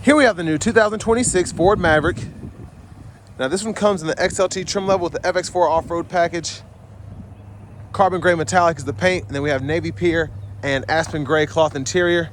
Here we have the new 2026 Ford Maverick. Now this one comes in the XLT trim level with the FX4 off-road package. Carbon gray metallic is the paint, and then we have navy pear and aspen gray cloth interior.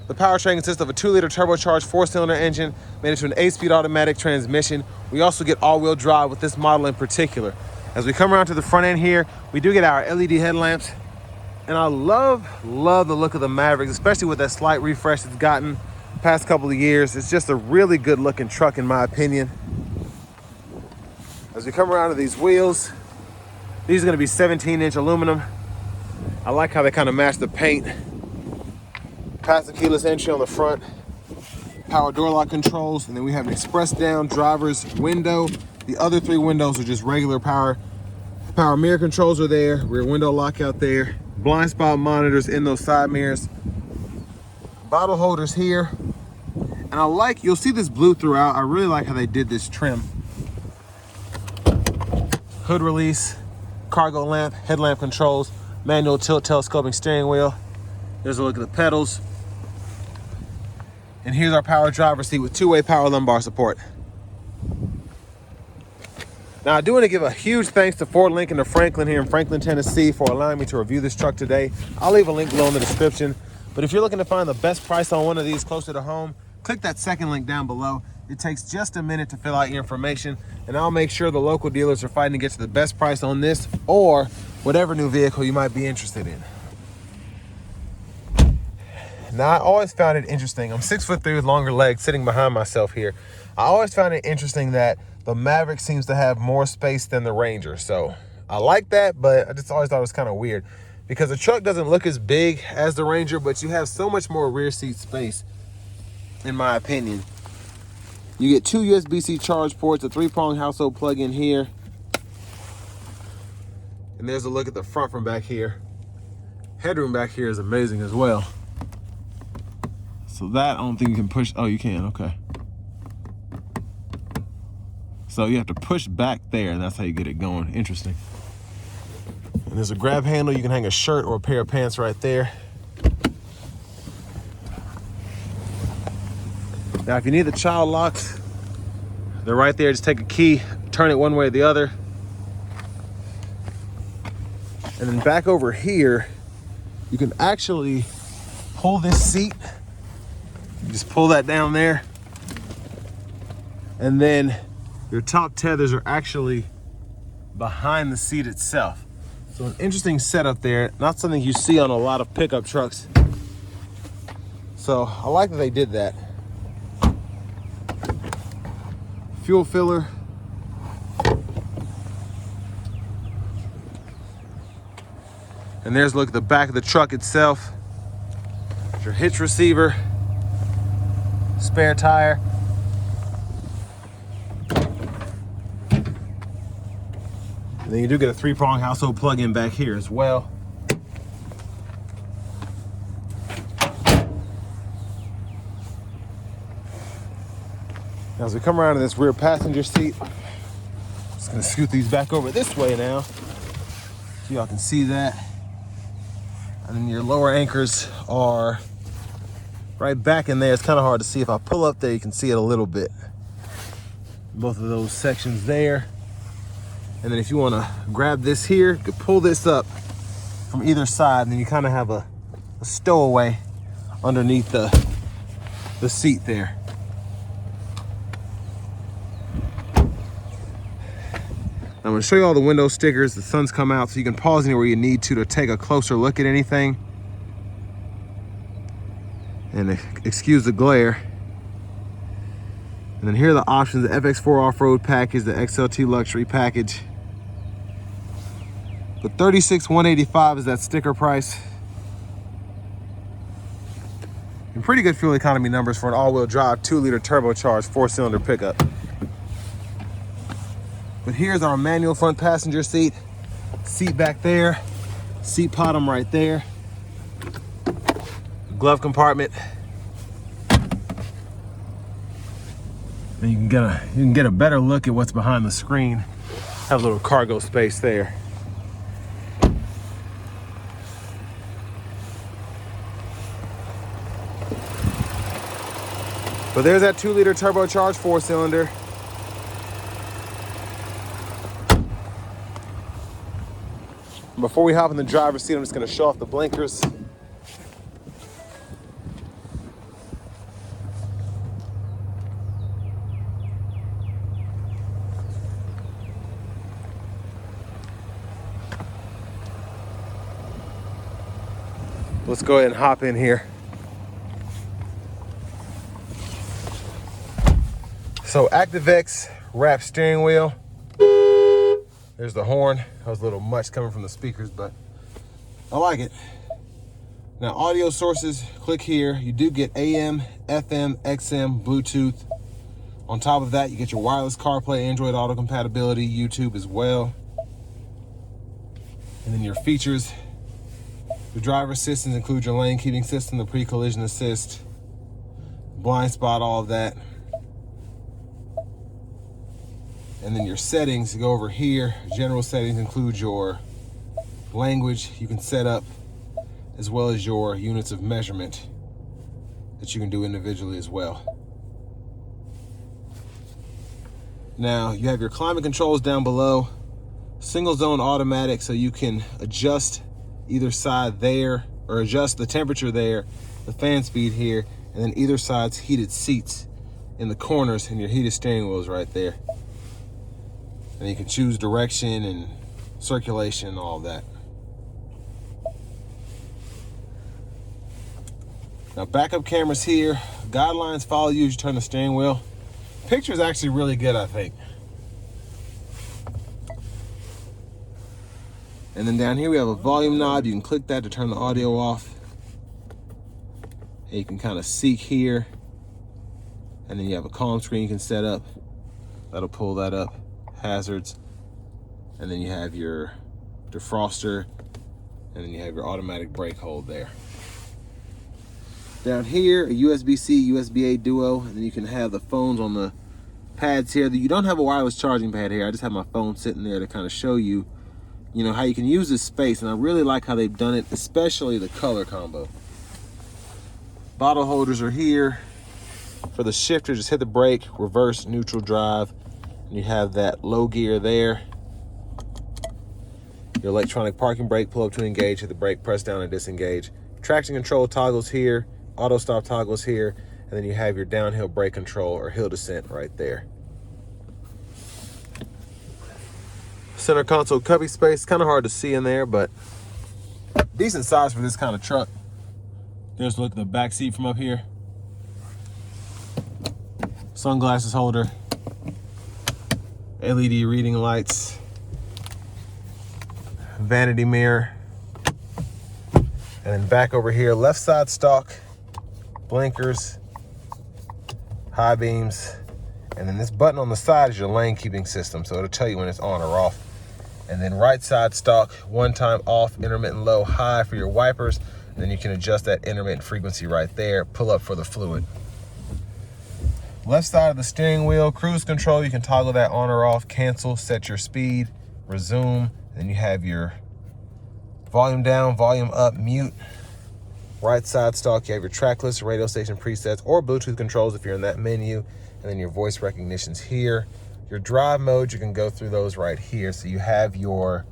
The powertrain consists of a 2-liter turbocharged 4-cylinder engine made into an 8-speed automatic transmission. We also get all-wheel drive with this model in particular. As we come around to the front end here, we do get our LED headlamps. And I love the look of the Maverick, especially with that slight refresh it's gotten the past couple of years. It's just a really good looking truck in my opinion. As we come around to these wheels, these are gonna be 17-inch aluminum. I like how they kind of match the paint. Passive keyless entry on the front, power door lock controls, and then we have an express down driver's window. The other 3 windows are just regular power mirror controls are there, rear window lockout there, blind spot monitors in those side mirrors, bottle holders here. And I like, you'll see this blue throughout. I really like how they did this trim. Hood release, cargo lamp, headlamp controls, manual tilt telescoping steering wheel. There's a look at the pedals. And here's our power driver's seat with 2-way power lumbar support. Now I do want to give a huge thanks to Ford Lincoln of Franklin here in Franklin, Tennessee for allowing me to review this truck today. I'll leave a link below in the description. But if you're looking to find the best price on one of these closer to home, click that second link down below. It takes just a minute to fill out your information, and I'll make sure the local dealers are fighting to get you the best price on this or whatever new vehicle you might be interested in. Now, I always found it interesting. I'm 6'3" with longer legs sitting behind myself here. I always found it interesting that the Maverick seems to have more space than the Ranger. So I like that, but I just always thought it was kind of weird because the truck doesn't look as big as the Ranger, but you have so much more rear seat space, in my opinion. You get 2 USB-C charge ports, a 3-prong household plug-in here. And there's a look at the front from back here. Headroom back here is amazing as well. So that, I don't think you can push. Oh, you can, okay. So you have to push back there, and that's how you get it going. Interesting. And there's a grab handle. You can hang a shirt or a pair of pants right there. Now, if you need the child locks, they're right there. Just take a key, turn it one way or the other. And then back over here, you can actually pull this seat. You just pull that down there. And then your top tethers are actually behind the seat itself. So an interesting setup there. Not something you see on a lot of pickup trucks. So I like that they did that. Fuel filler. And there's a look at the back of the truck itself. Your hitch receiver, spare tire. And then you do get a 3-prong household plug-in back here as well. Now as we come around to this rear passenger seat, I'm just gonna scoot these back over this way now, so y'all can see that. And then your lower anchors are right back in there. It's kind of hard to see. If I pull up there, you can see it a little bit. Both of those sections there. And then if you want to grab this here, you can pull this up from either side, and then you kind of have a stowaway underneath the seat there. I'm going to show you all the window stickers. The sun's come out, so you can pause anywhere you need to take a closer look at anything. And excuse the glare. And then here are the options: the FX4 off-road package, the XLT luxury package. But $36,185 is that sticker price. And pretty good fuel economy numbers for an all-wheel drive 2-liter turbocharged 4-cylinder pickup. But here's our manual front passenger seat. Seat back there, seat bottom right there. Glove compartment. And you can get a better look at what's behind the screen. Have a little cargo space there. But there's that 2-liter turbocharged 4-cylinder. Before we hop in the driver's seat, I'm just gonna show off the blinkers. Let's go ahead and hop in here. So ActiveX wrap steering wheel. There's the horn. That was a little much coming from the speakers, but I like it. Now audio sources, click here. You do get AM, FM, XM, Bluetooth. On top of that, you get your wireless CarPlay, Android Auto compatibility, YouTube as well. And then your features. The driver assistance includes your lane keeping system, the pre-collision assist, blind spot, all of that. And then your settings, you go over here. General settings include your language you can set up, as well as your units of measurement that you can do individually as well. Now you have your climate controls down below, single zone automatic, so you can adjust either side there, or adjust the temperature there, the fan speed here, and then either side's heated seats in the corners, and your heated steering wheel is right there. And you can choose direction and circulation and all of that. Now backup cameras here, guidelines follow you as you turn the steering wheel. Picture is actually really good, I think. And then down here we have a volume knob. You can click that to turn the audio off. And you can kind of seek here. And then you have a calm screen you can set up. That'll pull that up. Hazards. And then you have your defroster. And then you have your automatic brake hold there. Down here, a USB-C, USB-A duo. And then you can have the phones on the pads here. You don't have a wireless charging pad here. I just have my phone sitting there to kind of show you, how you can use this space. And I really like how they've done it, especially the color combo. Bottle holders are here. For the shifter, just hit the brake, reverse, neutral, drive. And you have that low gear there. Your electronic parking brake, pull up to engage, hit the brake, press down and disengage. Traction control toggles here, auto stop toggles here, and then you have your downhill brake control or hill descent right there. Center console cubby space, kind of hard to see in there, but decent size for this kind of truck. There's a look at the back seat from up here. Sunglasses holder, LED reading lights, vanity mirror, and then back over here, left side stock, blinkers, high beams, and then this button on the side is your lane keeping system, so it'll tell you when it's on or off. And then right side stock, one time off, intermittent low, high for your wipers, and then you can adjust that intermittent frequency right there, pull up for the fluid. Left side of the steering wheel, cruise control, you can toggle that on or off, cancel, set your speed, resume. Then you have your volume down, volume up, mute. Right side stock, you have your track list, radio station presets, or Bluetooth controls if you're in that menu. And then your voice recognition's here. Your drive modes, you can go through those right here. So you have your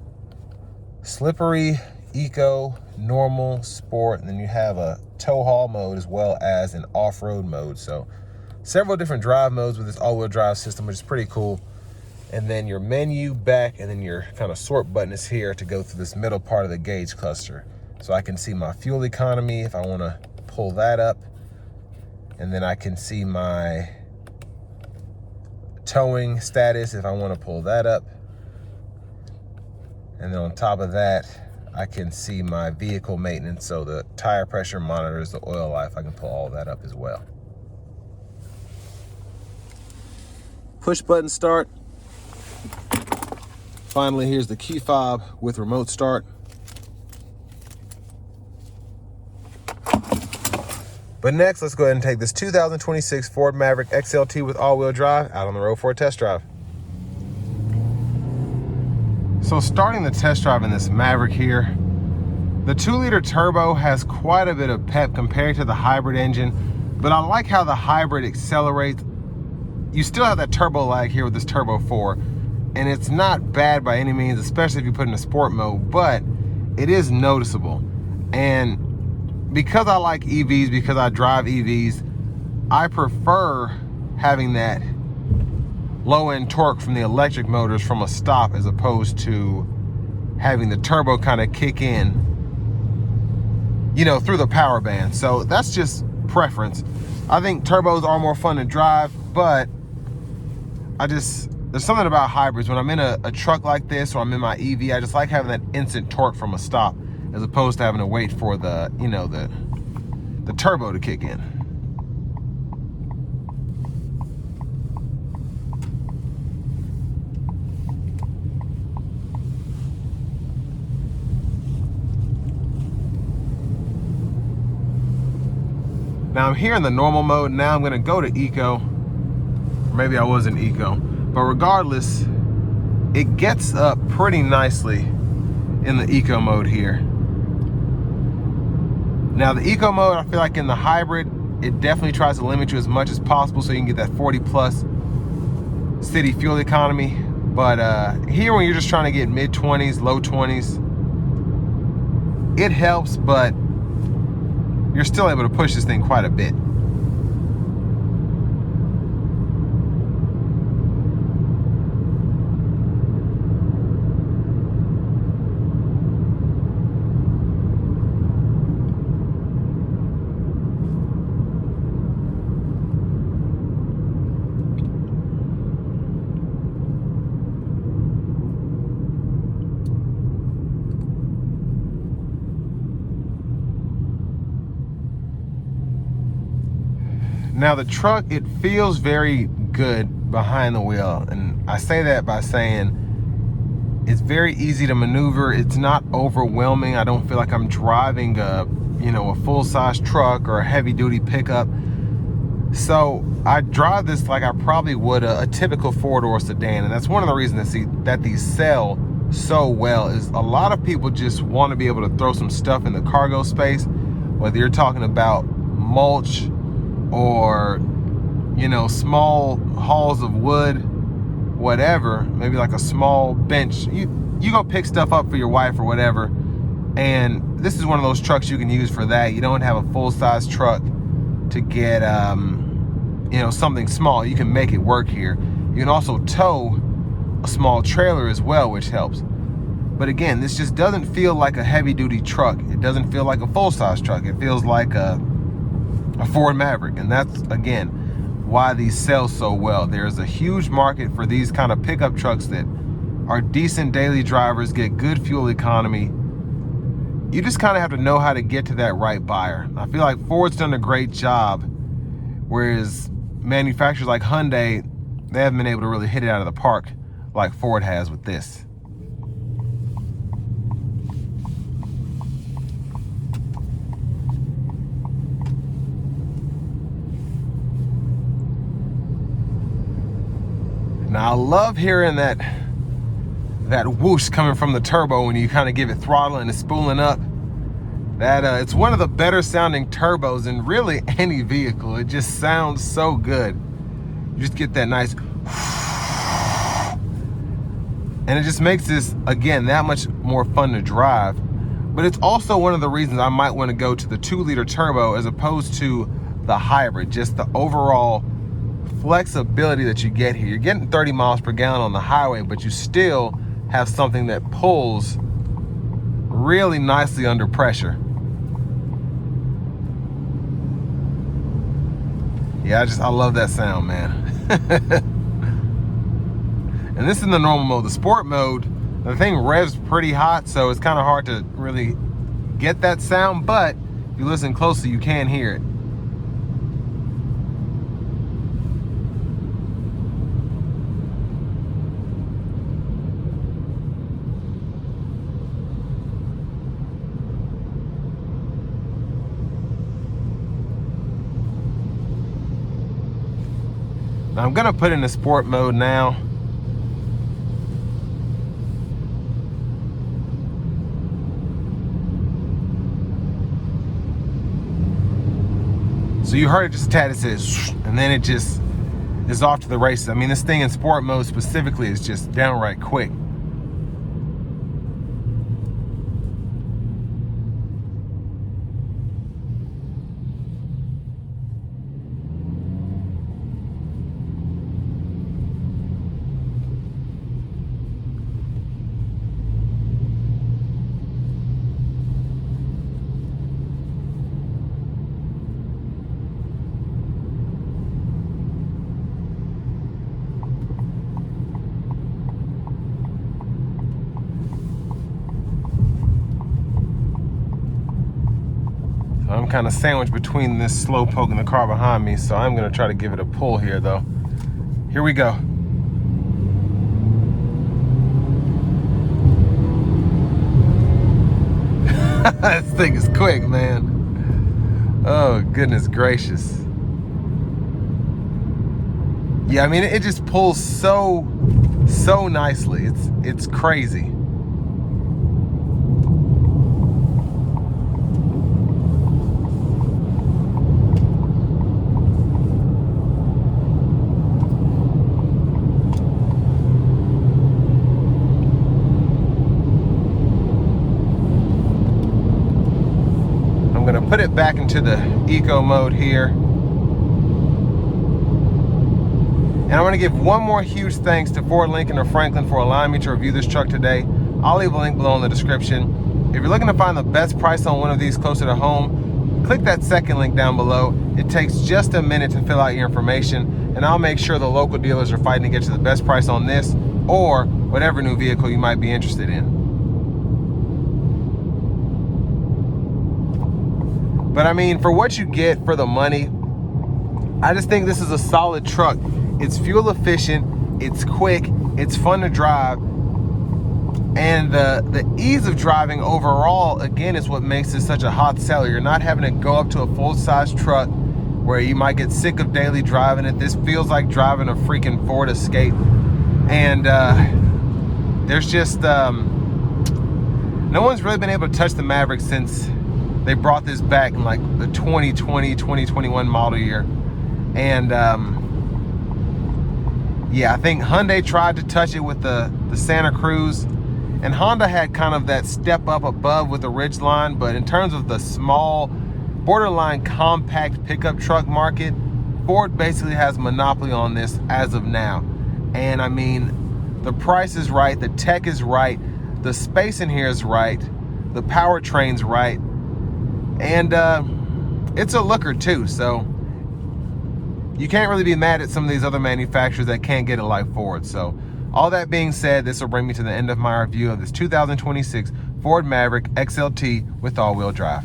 slippery, eco, normal, sport, and then you have a tow haul mode as well as an off-road mode. So several different drive modes with this all-wheel drive system, which is pretty cool. And then your menu back, and then your kind of sort button is here to go through this middle part of the gauge cluster. So I can see my fuel economy if I want to pull that up. And then I can see my towing status if I want to pull that up. And then on top of that, I can see my vehicle maintenance. So the tire pressure monitors, the oil life, I can pull all that up as well. Push button start. Finally, here's the key fob with remote start. But next, let's go ahead and take this 2026 Ford Maverick XLT with all-wheel drive out on the road for a test drive. So starting the test drive in this Maverick here, the 2-liter turbo has quite a bit of pep compared to the hybrid engine. But I like how the hybrid accelerates. You still have that turbo lag here with this Turbo 4, and it's not bad by any means, especially if you put it in a sport mode, but it is noticeable. And because I like EVs, because I drive EVs, I prefer having that low-end torque from the electric motors from a stop as opposed to having the turbo kind of kick in, you know, through the power band. So that's just preference. I think turbos are more fun to drive, but there's something about hybrids. When I'm in a truck like this, or I'm in my EV, I just like having that instant torque from a stop as opposed to having to wait for the, you know, the turbo to kick in. Now I'm here in the normal mode. Now I'm gonna go to eco. Or maybe I was in eco. But regardless, it gets up pretty nicely in the eco mode here. Now the eco mode, I feel like in the hybrid, it definitely tries to limit you as much as possible so you can get that 40 plus city fuel economy. But here when you're just trying to get mid 20s, low 20s, it helps, but you're still able to push this thing quite a bit. Now the truck, it feels very good behind the wheel, and I say that by saying it's very easy to maneuver. It's not overwhelming. I don't feel like I'm driving a full-size truck or a heavy-duty pickup. So I drive this like I probably would a typical four-door sedan, and that's one of the reasons that these sell so well. Is a lot of people just want to be able to throw some stuff in the cargo space, whether you're talking about mulch or, you know, small hauls of wood, whatever, maybe like a small bench. You go pick stuff up for your wife or whatever, and this is one of those trucks you can use for that. You don't have a full-size truck to get something small. You can make it work here. You can also tow a small trailer as well, which helps. But again, this just doesn't feel like a heavy-duty truck. It doesn't feel like a full-size truck. It feels like a Ford Maverick, and that's again why these sell so well. There's a huge market for these kind of pickup trucks that are decent daily drivers, get good fuel economy. You just kind of have to know how to get to that right buyer. I feel like Ford's done a great job, whereas manufacturers like Hyundai, they haven't been able to really hit it out of the park like Ford has with this. Now I love hearing that whoosh coming from the turbo when you kind of give it throttle and it's spooling up. It's one of the better sounding turbos in really any vehicle. It just sounds so good. You just get that nice, and it just makes this, again, that much more fun to drive. But it's also one of the reasons I might want to go to the 2-liter turbo as opposed to the hybrid. Just the overall flexibility that you get here. You're getting 30 miles per gallon on the highway, but you still have something that pulls really nicely under pressure. Yeah, I love that sound, man. And this is in the normal mode. The sport mode, the thing revs pretty hot, so it's kind of hard to really get that sound, but if you listen closely, you can hear it. Now I'm gonna put in the sport mode now. So you heard it just a tad, it says, and then it just is off to the races. I mean, this thing in sport mode specifically is just downright quick. I'm kind of sandwiched between this slowpoke and the car behind me, so I'm going to try to give it a pull here, though. Here we go. This thing is quick, man. Oh, goodness gracious. Yeah, I mean, it just pulls so nicely. It's crazy. I'm gonna put it back into the eco mode here. And I want to give one more huge thanks to Ford Lincoln of Franklin for allowing me to review this truck today. I'll leave a link below in the description. If you're looking to find the best price on one of these closer to home, click that second link down below. It takes just a minute to fill out your information, and I'll make sure the local dealers are fighting to get you the best price on this or whatever new vehicle you might be interested in. But I mean, for what you get for the money, I just think this is a solid truck. It's fuel efficient, it's quick, it's fun to drive, and the ease of driving overall, again, is what makes this such a hot seller. You're not having to go up to a full-size truck where you might get sick of daily driving it. This feels like driving a freaking Ford Escape. And there's just, no one's really been able to touch the Maverick since they brought this back in like the 2020, 2021 model year. And yeah, I think Hyundai tried to touch it with the Santa Cruz, and Honda had kind of that step up above with the Ridgeline, but in terms of the small, borderline compact pickup truck market, Ford basically has monopoly on this as of now. And I mean, the price is right, the tech is right, the space in here is right, the powertrain's right, and it's a looker too, so you can't really be mad at some of these other manufacturers that can't get it like Ford. So all that being said, this will bring me to the end of my review of this 2026 Ford Maverick XLT with all-wheel drive.